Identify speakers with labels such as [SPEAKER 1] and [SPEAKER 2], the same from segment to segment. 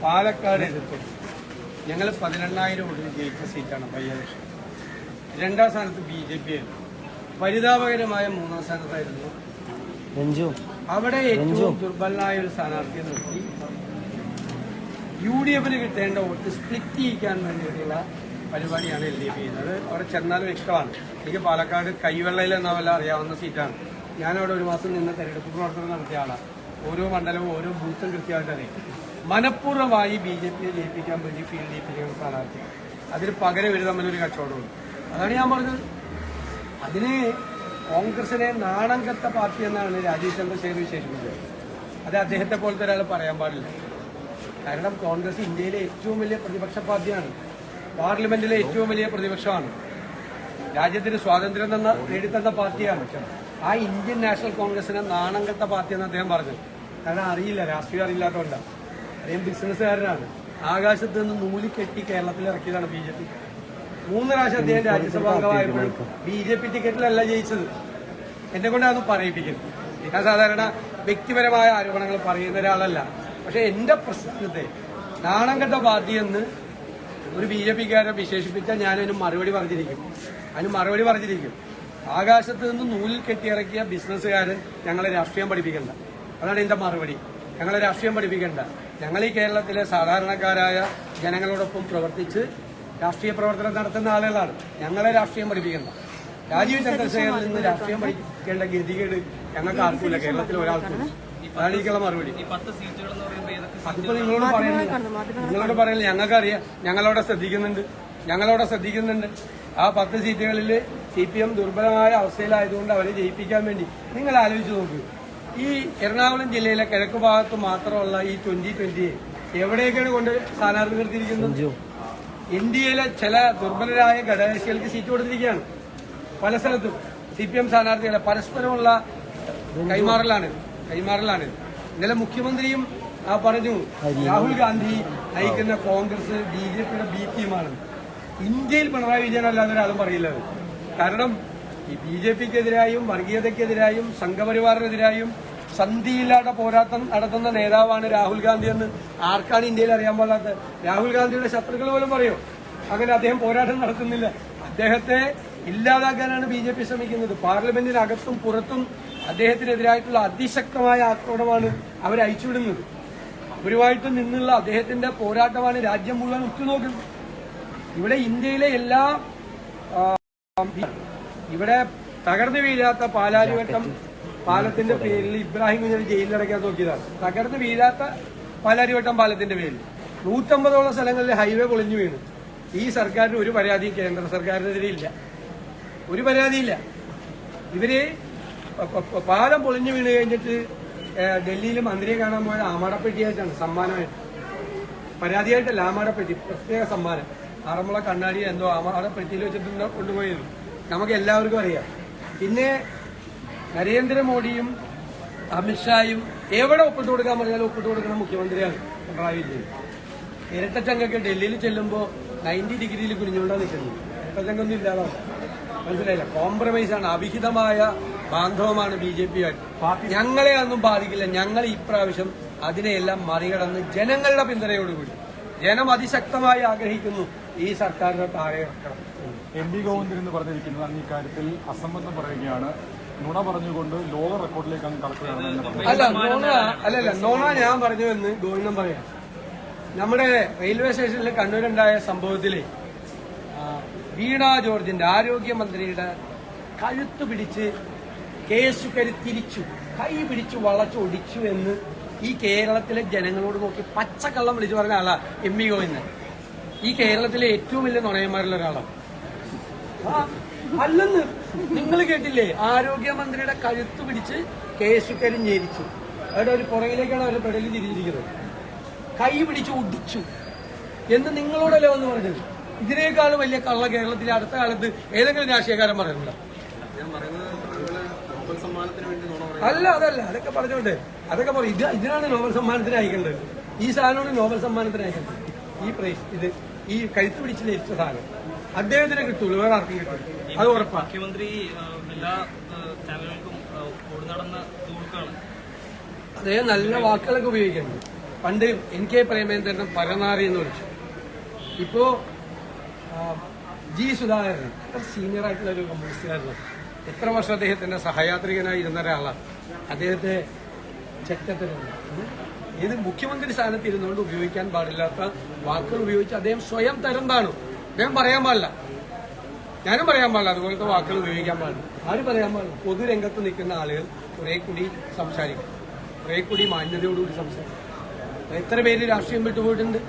[SPEAKER 1] പാലക്കാട് എതിർത്തു ഞങ്ങൾ 18,000 വോട്ടിന് ജയിച്ച സീറ്റാണ് ബൈ-ഇലക്ഷൻ. 2ാം സ്ഥാനത്ത് BJP ആയിരുന്നു. പരിതാപകരമായ 3ാം സ്ഥാനത്തായിരുന്നു. അവിടെ ഏറ്റവും ദുർബലനായ ഒരു സ്ഥാനാർത്ഥിയെ നിർത്തി UDF-ന് കിട്ടേണ്ട വോട്ട് സ്പ്ലിറ്റ് ചെയ്യിക്കാൻ വേണ്ടിയിട്ടുള്ള പരിപാടിയാണ് LDF ചെയ്യുന്നത്. അവിടെ ചെന്നാൽ വ്യക്തമാണ്. എനിക്ക് പാലക്കാട് കൈവെള്ളയിൽ എന്ന പോലെ അറിയാവുന്ന സീറ്റാണ്. ഞാനവിടെ 1 മാസം നിന്ന് തെരഞ്ഞെടുപ്പ് പ്രവർത്തനം നടത്തിയ ആളാണ്. ഓരോ മണ്ഡലവും ഓരോ ബൂത്തും കൃത്യമായിട്ട് അറിയാം. മനഃപൂർവ്വമായി BJP-യെ ജയിപ്പിക്കാൻ വേണ്ടി ഫീൽഡ് ചെയ്യിപ്പിക്കുന്ന സ്ഥാനാർത്ഥി. അതിന് പകരം ഇവർ തമ്മിലൊരു കച്ചവടമുണ്ട്. അതാണ് ഞാൻ പറഞ്ഞത്. അതിന് കോൺഗ്രസിനെ നാണം കെട്ട പാർട്ടി എന്നാണ് രാജീവ് ചന്ദ്രശേഖർ വിശേഷിപ്പിച്ചത്. അത് അദ്ദേഹത്തെ പോലത്തെ ഒരാൾ പറയാൻ പാടില്ല. കാരണം കോൺഗ്രസ് ഇന്ത്യയിലെ ഏറ്റവും വലിയ പ്രതിപക്ഷ പാർട്ടിയാണ്. പാർലമെന്റിലെ ഏറ്റവും വലിയ പ്രതിപക്ഷമാണ്. രാജ്യത്തിന് സ്വാതന്ത്ര്യം നേടിത്തന്ന പാർട്ടിയാണ്. ആ ഇന്ത്യൻ നാഷണൽ കോൺഗ്രസിനെ നാണം കെട്ട പാർട്ടി എന്ന് അദ്ദേഹം പറഞ്ഞു. കാരണം അറിയില്ല, രാഷ്ട്രീയം അറിയില്ലാത്തതുകൊണ്ടാണ്. അദ്ദേഹം ബിസിനസ്സുകാരനാണ്. ആകാശത്ത് നിന്ന് നൂല് കെട്ടി കേരളത്തിൽ ഇറക്കിയതാണ് BJP. 3 പ്രാവശ്യം അദ്ദേഹം രാജ്യസഭാ അംഗമായപ്പോഴും BJP ടിക്കറ്റിലല്ല ജയിച്ചത്. എന്നെ കൊണ്ട് അതൊന്നും പറയിപ്പിക്കുന്നു. ഞാൻ സാധാരണ വ്യക്തിപരമായ ആരോപണങ്ങൾ പറയുന്ന ഒരാളല്ല. പക്ഷെ എന്റെ പ്രശ്നത്തെ നാണം കെട്ട പാർട്ടി എന്ന് ഒരു BJP-ക്കാരെ വിശേഷിപ്പിച്ചാൽ ഞാനതിന് മറുപടി പറഞ്ഞിരിക്കും. ആകാശത്ത് നിന്ന് നൂലിൽ കെട്ടിയിറക്കിയ ബിസിനസ്സുകാരൻ ഞങ്ങളെ രാഷ്ട്രീയം പഠിപ്പിക്കണ്ട. അതാണ് എന്റെ മറുപടി. ഞങ്ങളെ രാഷ്ട്രീയം പഠിപ്പിക്കണ്ട. ഞങ്ങൾ ഈ കേരളത്തിലെ സാധാരണക്കാരായ ജനങ്ങളോടൊപ്പം പ്രവർത്തിച്ച് രാഷ്ട്രീയ പ്രവർത്തനം നടത്തുന്ന ആളുകളാണ്. ഞങ്ങളെ രാഷ്ട്രീയം പഠിപ്പിക്കണ്ട. രാജീവ് ചന്ദ്രശേഖറിൽ നിന്ന് രാഷ്ട്രീയം പഠിക്കേണ്ട ഗതികേട് ഞങ്ങൾക്ക് ആർക്കുമില്ല, കേരളത്തിൽ ഒരാൾക്കും. അതാണ് എനിക്കുള്ള മറുപടി. അതിപ്പോ നിങ്ങളോട് പറയുന്നത് ഞങ്ങൾക്കറിയാം. ഞങ്ങളവിടെ ശ്രദ്ധിക്കുന്നുണ്ട്. ആ 10 സീറ്റുകളിൽ CPM ദുർബലമായ അവസ്ഥയിലായതുകൊണ്ട് അവരെ ജയിപ്പിക്കാൻ വേണ്ടി നിങ്ങൾ ആലോചിച്ച് നോക്കൂ. ഈ എറണാകുളം ജില്ലയിലെ കിഴക്ക് ഭാഗത്ത് മാത്രമുള്ള ഈ 2020 എവിടേക്കാണ് കൊണ്ട് സ്ഥാനാർത്ഥി നിർത്തിയിരിക്കുന്നത്? ഇന്ത്യയിലെ ചില ദുർബലരായ ഘടകകക്ഷികൾക്ക് സീറ്റ് കൊടുത്തിരിക്കുകയാണ്. പല സ്ഥലത്തും CPM സ്ഥാനാർത്ഥികളെ പരസ്പരമുള്ള കൈമാറലാണ്. ഇന്നലെ മുഖ്യമന്ത്രിയും പറഞ്ഞു രാഹുൽ ഗാന്ധി നയിക്കുന്ന കോൺഗ്രസ് BJP-യുടെ B ടീമാണ്. ഇന്ത്യയിൽ പിണറായി വിജയൻ അല്ലാതെ ഒരാളും പറയില്ല. കാരണം ഈ BJP-ക്കെതിരായും വർഗീയതയ്ക്കെതിരായും സംഘപരിവാറിനെതിരായും സന്ധിയില്ലാത്ത പോരാട്ടം നടത്തുന്ന നേതാവാണ് രാഹുൽ ഗാന്ധി എന്ന് ആർക്കാണ് ഇന്ത്യയിൽ അറിയാൻ പാടാത്തത്? രാഹുൽ ഗാന്ധിയുടെ ശത്രുക്കൾ പോലും പറയോ അങ്ങനെ അദ്ദേഹം പോരാട്ടം നടത്തുന്നില്ല. അദ്ദേഹത്തെ ഇല്ലാതാക്കാനാണ് BJP ശ്രമിക്കുന്നത്. പാർലമെന്റിനകത്തും പുറത്തും അദ്ദേഹത്തിനെതിരായിട്ടുള്ള അതിശക്തമായ ആക്രമണമാണ് അവർ അയച്ചുവിടുന്നത്. അവരുമായിട്ട് നിന്നുള്ള അദ്ദേഹത്തിന്റെ പോരാട്ടമാണ് രാജ്യം മുഴുവൻ ഉറ്റുനോക്കുന്നത്. ഇവിടെ ഇന്ത്യയിലെ എല്ലാ ഇവിടെ തകർന്നു വീഴാത്ത പാലാരിവട്ടം പാലത്തിന്റെ പേരിൽ ഇബ്രാഹിം കുഞ്ഞിനെ ജയിലിലടയ്ക്കാൻ നോക്കിയതാണ്. തകർന്നു വീഴാത്ത പാലാരിവട്ടം പാലത്തിന്റെ പേരിൽ 150ഓളം സ്ഥലങ്ങളിൽ ഹൈവേ പൊളിഞ്ഞു വീണു. ഈ സർക്കാരിന് ഒരു പരാതിയും കേന്ദ്ര സർക്കാരിനെതിരെ ഇല്ല. ഒരു പരാതിയില്ല. ഇവര് പാലം പൊളിഞ്ഞു വീണ് കഴിഞ്ഞിട്ട് ഡൽഹിയിൽ മന്ത്രിയെ കാണാൻ പോയത് ആമാടപ്പെട്ടിയായിട്ടാണ്, സമ്മാനമായിട്ട്. പരാതിയായിട്ടല്ല, ആമാടപ്പെട്ടി പ്രത്യേക സമ്മാനം. ആറന്മുള കണ്ണാടി എന്തോ ആമാടപ്പെട്ടിയിൽ വെച്ചിട്ട് കൊണ്ടുപോയത് നമുക്ക് എല്ലാവർക്കും അറിയാം. പിന്നെ നരേന്ദ്രമോദിയും അമിത്ഷായും എവിടെ ഒപ്പിട്ട് കൊടുക്കാൻ പറഞ്ഞാലും ഒപ്പിട്ട് കൊടുക്കുന്ന മുഖ്യമന്ത്രിയാണ് പിണറായി വിജയൻ. ഇരട്ടച്ചങ്കൊക്കെ ഡൽഹിയിൽ ചെല്ലുമ്പോൾ 90 ഡിഗ്രിയിൽ കുനിഞ്ഞുകൊണ്ടാണ് നിൽക്കുന്നത്. ഇരട്ടച്ചങ്കൊന്നും ഇല്ലാതാണ്. മനസ്സിലായില്ല. കോംപ്രമൈസാണ്, അവിഹിതമായ ബാന്ധവമാണ് BJP-ആയിട്ട്. ഞങ്ങളെ ഒന്നും ബാധിക്കില്ല. ഞങ്ങൾ ഇപ്രാവശ്യം അതിനെയെല്ലാം മറികടന്ന് ജനങ്ങളുടെ പിന്തുണയോടുകൂടി ജനം അതിശക്തമായി ആഗ്രഹിക്കുന്നു ഈ സർക്കാരിനെ താഴെ ഇറക്കണം.
[SPEAKER 2] MP ഗോവിന്ദൻ എന്ന് പറഞ്ഞിരിക്കുന്നത് അങ്ങ് ഇക്കാര്യത്തിൽ അസംബന്ധം പറയുകയാണ്. നുണ പറഞ്ഞുകൊണ്ട് ലോക റെക്കോർഡിലേക്ക് അങ്ങ്
[SPEAKER 1] കടക്കുകയാണ്. നോണ ഞാൻ പറഞ്ഞു എന്ന് ഗോവിന്ദൻ പറയാം. നമ്മുടെ റെയിൽവേ സ്റ്റേഷനിൽ കണ്ണൂരുണ്ടായ സംഭവത്തില് വീണ ജോർജിന്റെ ആരോഗ്യമന്ത്രിയുടെ കഴുത്ത് പിടിച്ച് കേസുകാരി തിരിച്ചു, കൈ പിടിച്ചു വളച്ചൊടിച്ചു എന്ന് ഈ കേരളത്തിലെ ജനങ്ങളോട് നോക്കി പച്ചക്കള്ളം വിളിച്ചു പറഞ്ഞ ആളാ MP ഗോവിന്ദൻ. ഈ കേരളത്തിലെ ഏറ്റവും വലിയ നുണയന്മാരിൽ ഒരാളാണ്. അല്ലെന്ന് നിങ്ങൾ കേട്ടില്ലേ? ആരോഗ്യമന്ത്രിയുടെ കഴുത്ത് പിടിച്ച് കേസുകാരി ഞെരിച്ചു. അവിടെ ഒരു പുറകിലേക്കാണ് അവരുടെ പെടലിൽ തിരിച്ചിരിക്കുന്നത്. കൈ പിടിച്ച് ഒടിച്ചു എന്ന് നിങ്ങളോടല്ലേ വന്ന് പറഞ്ഞത്? ഇതിനേക്കാൾ വലിയ കള്ള കേരളത്തിലെ അടുത്ത കാലത്ത് ഏതെങ്കിലും രാഷ്ട്രീയക്കാരൻ പറയുന്നുണ്ടോ? അതല്ല, അതൊക്കെ പറഞ്ഞോണ്ട് അതൊക്കെ പറയും. ഇതിനാണ് നോബൽ സമ്മാനത്തിന് അയക്കേണ്ടത്. ഈ സാധനമാണ് നോബൽ സമ്മാനത്തിന് അയക്കേണ്ടത്. ഈ പ്രൈസ് ഈ കഴുത്ത് പിടിച്ച് ലഭിച്ച സാധനം അദ്ദേഹത്തിന് കിട്ടുള്ളൂ, വേറെ ആർക്കും കിട്ടും. അത് ഉറപ്പാണ്.
[SPEAKER 3] മുഖ്യമന്ത്രി എല്ലാ ചാനലുകൾക്കും ഓടി നടന്ന
[SPEAKER 1] അദ്ദേഹം നല്ല വാക്കുകളൊക്കെ ഉപയോഗിക്കുന്നുണ്ട്. പണ്ട് NK പ്രേമേന്ദ്രനെ പരനാറി എന്ന് വിളിച്ചു. ഇപ്പോ G സുധാകരൻ അത്ര സീനിയർ ആയിട്ടുള്ള ഒരു കമ്മ്യൂണിസ്റ്റുകാരനാണ്. എത്ര വർഷം അദ്ദേഹത്തിന്റെ സഹയാത്രികനായി ഇരുന്ന ഒരാളാണ്. അദ്ദേഹത്തെ ചെറ്റത്തരുണ്ട്. ഏത് മുഖ്യമന്ത്രി സ്ഥാനത്ത് ഇരുന്നുകൊണ്ട് ഉപയോഗിക്കാൻ പാടില്ലാത്ത വാക്കുകൾ ഉപയോഗിച്ച് അദ്ദേഹം സ്വയം തരം താണു. അദ്ദേഹം പറയാൻ പാടില്ല, ഞാനും പറയാൻ പാടില്ല, അതുപോലത്തെ വാക്കുകൾ ഉപയോഗിക്കാൻ പാടില്ല. ആരും പറയാൻ പാടില്ല. പൊതുരംഗത്ത് നിൽക്കുന്ന ആളുകൾ കുറെ കൂടി സംസാരിക്കും, കുറെ കൂടി മാന്യതയോടുകൂടി സംസാരിക്കും. എത്ര പേര് രാഷ്ട്രീയം വിട്ടുപോയിട്ടുണ്ട്.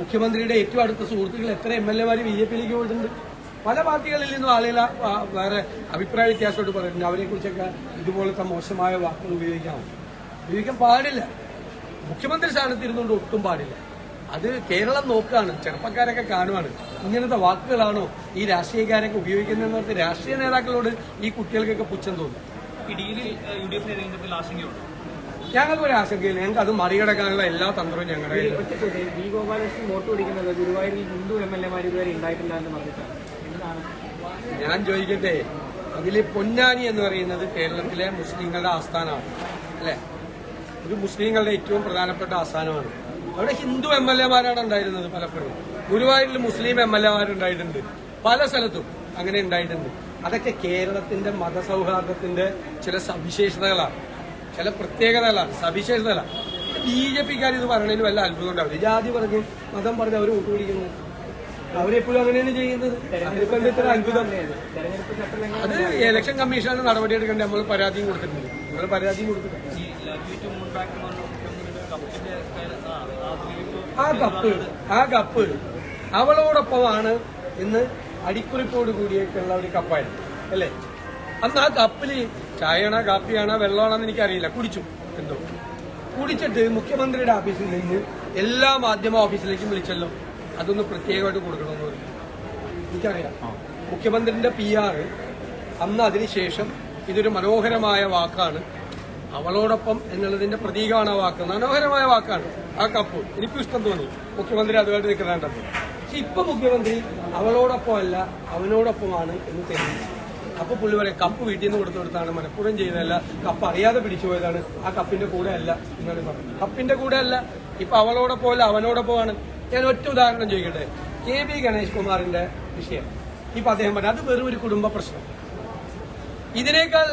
[SPEAKER 1] മുഖ്യമന്ത്രിയുടെ ഏറ്റവും അടുത്ത സുഹൃത്തുക്കൾ എത്ര MLA-മാര് BJP-യിലേക്ക് പോയിട്ടുണ്ട്. പല പാർട്ടികളിൽ നിന്നും ആളുകൾ വേറെ അഭിപ്രായ വ്യത്യാസമായിട്ട് പറയുന്നുണ്ട്. അവരെക്കുറിച്ചൊക്കെ ഇതുപോലത്തെ മോശമായ വാക്കുകൾ ഉപയോഗിക്കാൻ പാടില്ല. മുഖ്യമന്ത്രി സ്ഥാനത്ത് ഇരുന്നുകൊണ്ട് ഒട്ടും പാടില്ല. അത് കേരളം നോക്കുകയാണ്, ചെറുപ്പക്കാരൊക്കെ കാണുവാണ്. ഇങ്ങനത്തെ വാക്കുകളാണോ ഈ രാഷ്ട്രീയക്കാരൊക്കെ ഉപയോഗിക്കുന്നതെന്ന് പറഞ്ഞ് രാഷ്ട്രീയ നേതാക്കളോട് ഈ കുട്ടികൾക്കൊക്കെ പുച്ഛം തോന്നും. ഞങ്ങൾക്കൊരു ആശങ്കയില്ല. ഞങ്ങൾക്ക് അത് മറികടക്കാനുള്ള എല്ലാ തന്ത്രവും ഞങ്ങളുടെ
[SPEAKER 3] ഗോപാലകൃഷ്ണൻ വോട്ട് പിടിക്കുന്നത് ഗുരുവായൂരിൽ ഹിന്ദു MLA-മാർ ഇതുവരെ ഉണ്ടായിട്ടില്ല എന്ന് പറഞ്ഞിട്ടാണ്.
[SPEAKER 1] ഞാൻ ചോദിക്കട്ടെ, അതില് പൊന്നാനി എന്ന് പറയുന്നത് കേരളത്തിലെ മുസ്ലിങ്ങളുടെ ആസ്ഥാനമാണ് അല്ലെ? ഒരു മുസ്ലിങ്ങളുടെ ഏറ്റവും പ്രധാനപ്പെട്ട ആസ്ഥാനമാണ്. അവിടെ ഹിന്ദു MLA-മാരാണ് ഉണ്ടായിരുന്നത് പലപ്പോഴും. ഗുരുവായൂരിൽ മുസ്ലിം MLA-മാരുണ്ടായിട്ടുണ്ട്, പല സ്ഥലത്തും അങ്ങനെ ഉണ്ടായിട്ടുണ്ട്. അതൊക്കെ കേരളത്തിന്റെ മതസൗഹാർദ്ദത്തിന്റെ ചില സവിശേഷതകളാണ്, ചില പ്രത്യേകതകളാണ്, സവിശേഷതകളാണ്. BJP-ക്കാർ ഇത് പറഞ്ഞതിന് വല്ല അത്ഭുതം ഉണ്ടാവില്ല. ജാതി പറഞ്ഞ് മതം പറഞ്ഞ് അവർ വോട്ട് പിടിക്കുന്നത്, അവരെപ്പോഴും അങ്ങനെയാണ് ചെയ്യുന്നത്. ഇത്ര അത്ഭുതം. അത് ഇലക്ഷൻ കമ്മീഷനാണ് നടപടിയെടുക്കേണ്ടത്. നമ്മൾ പരാതിയും കൊടുത്തിട്ടുണ്ട്. നമ്മൾ പരാതിയും കൊടുത്തിട്ടുണ്ട്. ആ കപ്പ് അവളോടൊപ്പമാണ് ഇന്ന് അടിക്കുറിപ്പോട് കൂടിയിട്ടുള്ള ഒരു കപ്പായിരുന്നു അല്ലേ? അന്ന് ആ കപ്പില് ചായയാണോ കാപ്പിയാണോ വെള്ളമാണോന്ന് എനിക്കറിയില്ല, കുടിച്ചു. എന്തോ കുടിച്ചിട്ട് മുഖ്യമന്ത്രിയുടെ ഓഫീസിൽ നിന്ന് എല്ലാ മാധ്യമ ഓഫീസിലേക്കും വിളിച്ചല്ലോ. അതൊന്ന് പ്രത്യേകമായിട്ട് കൊടുക്കണമെന്ന് പറഞ്ഞു. എനിക്കറിയാം മുഖ്യമന്ത്രിന്റെ PR അന്ന് അതിനുശേഷം ഇതൊരു മനോഹരമായ വാക്കാണ്, അവളോടൊപ്പം എന്നുള്ളതിന്റെ പ്രതീകമാണ് ആ വാക്ക്. മനോഹരമായ വാക്കാണ് ആ കപ്പ്. എനിക്കും ഇഷ്ടം തോന്നി മുഖ്യമന്ത്രി അതുമായിട്ട് നിൽക്കുന്നുണ്ടപ്പോൾ. പക്ഷെ ഇപ്പൊ മുഖ്യമന്ത്രി അവളോടൊപ്പമല്ല അവനോടൊപ്പമാണ് എന്ന് തെളിയിച്ചു. അപ്പൊ പുള്ളി പറയാം കപ്പ് വീട്ടിൽ നിന്ന് കൊടുത്താണ്, മനഃപൂർവ്വം ചെയ്തതല്ല, കപ്പ് അറിയാതെ പിടിച്ചു പോയതാണ്, ആ കപ്പിന്റെ കൂടെ അല്ല എന്നാണ് പറഞ്ഞത്. കപ്പിന്റെ കൂടെ അല്ല, ഇപ്പൊ അവളോടൊപ്പമല്ല അവനോടൊപ്പമാണ്. ഞാൻ ഒറ്റ ഉദാഹരണം ചോദിക്കട്ടെ, KB ഗണേഷ് കുമാറിന്റെ വിഷയം. ഇപ്പൊ അദ്ദേഹം പറഞ്ഞു അത് വെറും ഒരു കുടുംബ പ്രശ്നം. ഇതിനേക്കാൾ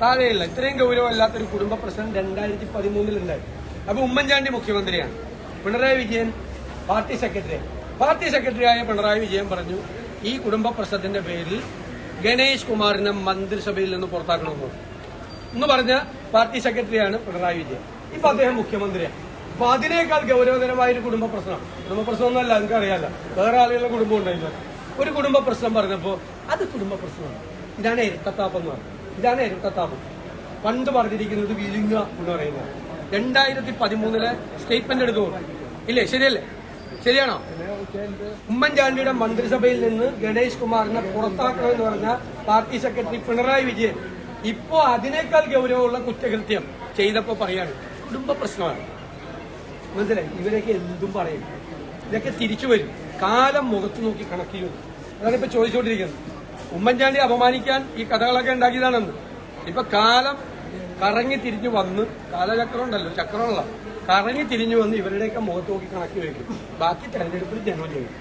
[SPEAKER 1] താഴെയുള്ള ഇത്രയും ഗൗരവമല്ലാത്തൊരു കുടുംബ പ്രശ്നം 2013 അപ്പൊ ഉമ്മൻചാണ്ടി മുഖ്യമന്ത്രിയാണ്, പിണറായി വിജയൻ പാർട്ടി സെക്രട്ടറിയായ പിണറായി വിജയൻ പറഞ്ഞു ഈ കുടുംബ പ്രശ്നത്തിന്റെ പേരിൽ ഗണേഷ് കുമാറിനെ മന്ത്രിസഭയിൽ നിന്ന് പുറത്താക്കണമെന്ന് എന്ന് പറഞ്ഞ പാർട്ടി സെക്രട്ടറിയാണ് പിണറായി വിജയൻ. ഇപ്പൊ അദ്ദേഹം മുഖ്യമന്ത്രിയാണ്. അപ്പൊ അതിനേക്കാൾ ഗൗരവതരമായ ഒരു കുടുംബ പ്രശ്നമൊന്നുമല്ല, നിങ്ങൾക്ക് അറിയാലോ, വേറെ ആളുകളുടെ കുടുംബം ഉണ്ടായില്ല. ഒരു കുടുംബ പ്രശ്നം പറഞ്ഞപ്പോ അത് കുടുംബ പ്രശ്നമാണ്. ഇതാണ് ഇരട്ടത്താപ്പ് എന്ന് പറയുന്നത്. ഇതാണ് ഇരട്ടത്താപ്പ്. പണ്ട് പറഞ്ഞിരിക്കുന്നത് വിഴുങ്ങ എന്ന് പറയുന്നത്. 2013 സ്റ്റേറ്റ്മെന്റ് എടുത്തു ഇല്ലേ? ശരിയല്ലേ? ശരിയാണോ? ഉമ്മൻചാണ്ടിയുടെ മന്ത്രിസഭയിൽ നിന്ന് ഗണേഷ് കുമാറിനെ പുറത്താക്കണമെന്ന് പറഞ്ഞ പാർട്ടി സെക്രട്ടറി പിണറായി വിജയൻ ഇപ്പോ അതിനേക്കാൾ ഗൗരവമുള്ള കുറ്റകൃത്യം ചെയ്തപ്പോ പറയാണ് കുടുംബ പ്രശ്നമാണ്. മനസ്സിലായി? ഇവരൊക്കെ എന്തും പറയും, ഇതൊക്കെ തിരിച്ചു വരും. കാലം മുഖത്ത് നോക്കി കണക്കിലും. അതാണ് ഇപ്പൊ ചോദിച്ചുകൊണ്ടിരിക്കുന്നത്. ഉമ്മൻചാണ്ടി അപമാനിക്കാൻ ഈ കഥകളൊക്കെ ഉണ്ടാക്കിയതാണെന്ന്. ഇപ്പൊ കാലം കറങ്ങി തിരിഞ്ഞു വന്ന്, കാലചക്രം ഉണ്ടല്ലോ, ചക്രമുള്ള കറങ്ങി തിരിഞ്ഞു വന്ന് ഇവരുടെയൊക്കെ മുഖത്ത് നോക്കി കണക്കി വയ്ക്കും. ബാക്കി തെരഞ്ഞെടുപ്പിൽ ജനം ചെയ്യും.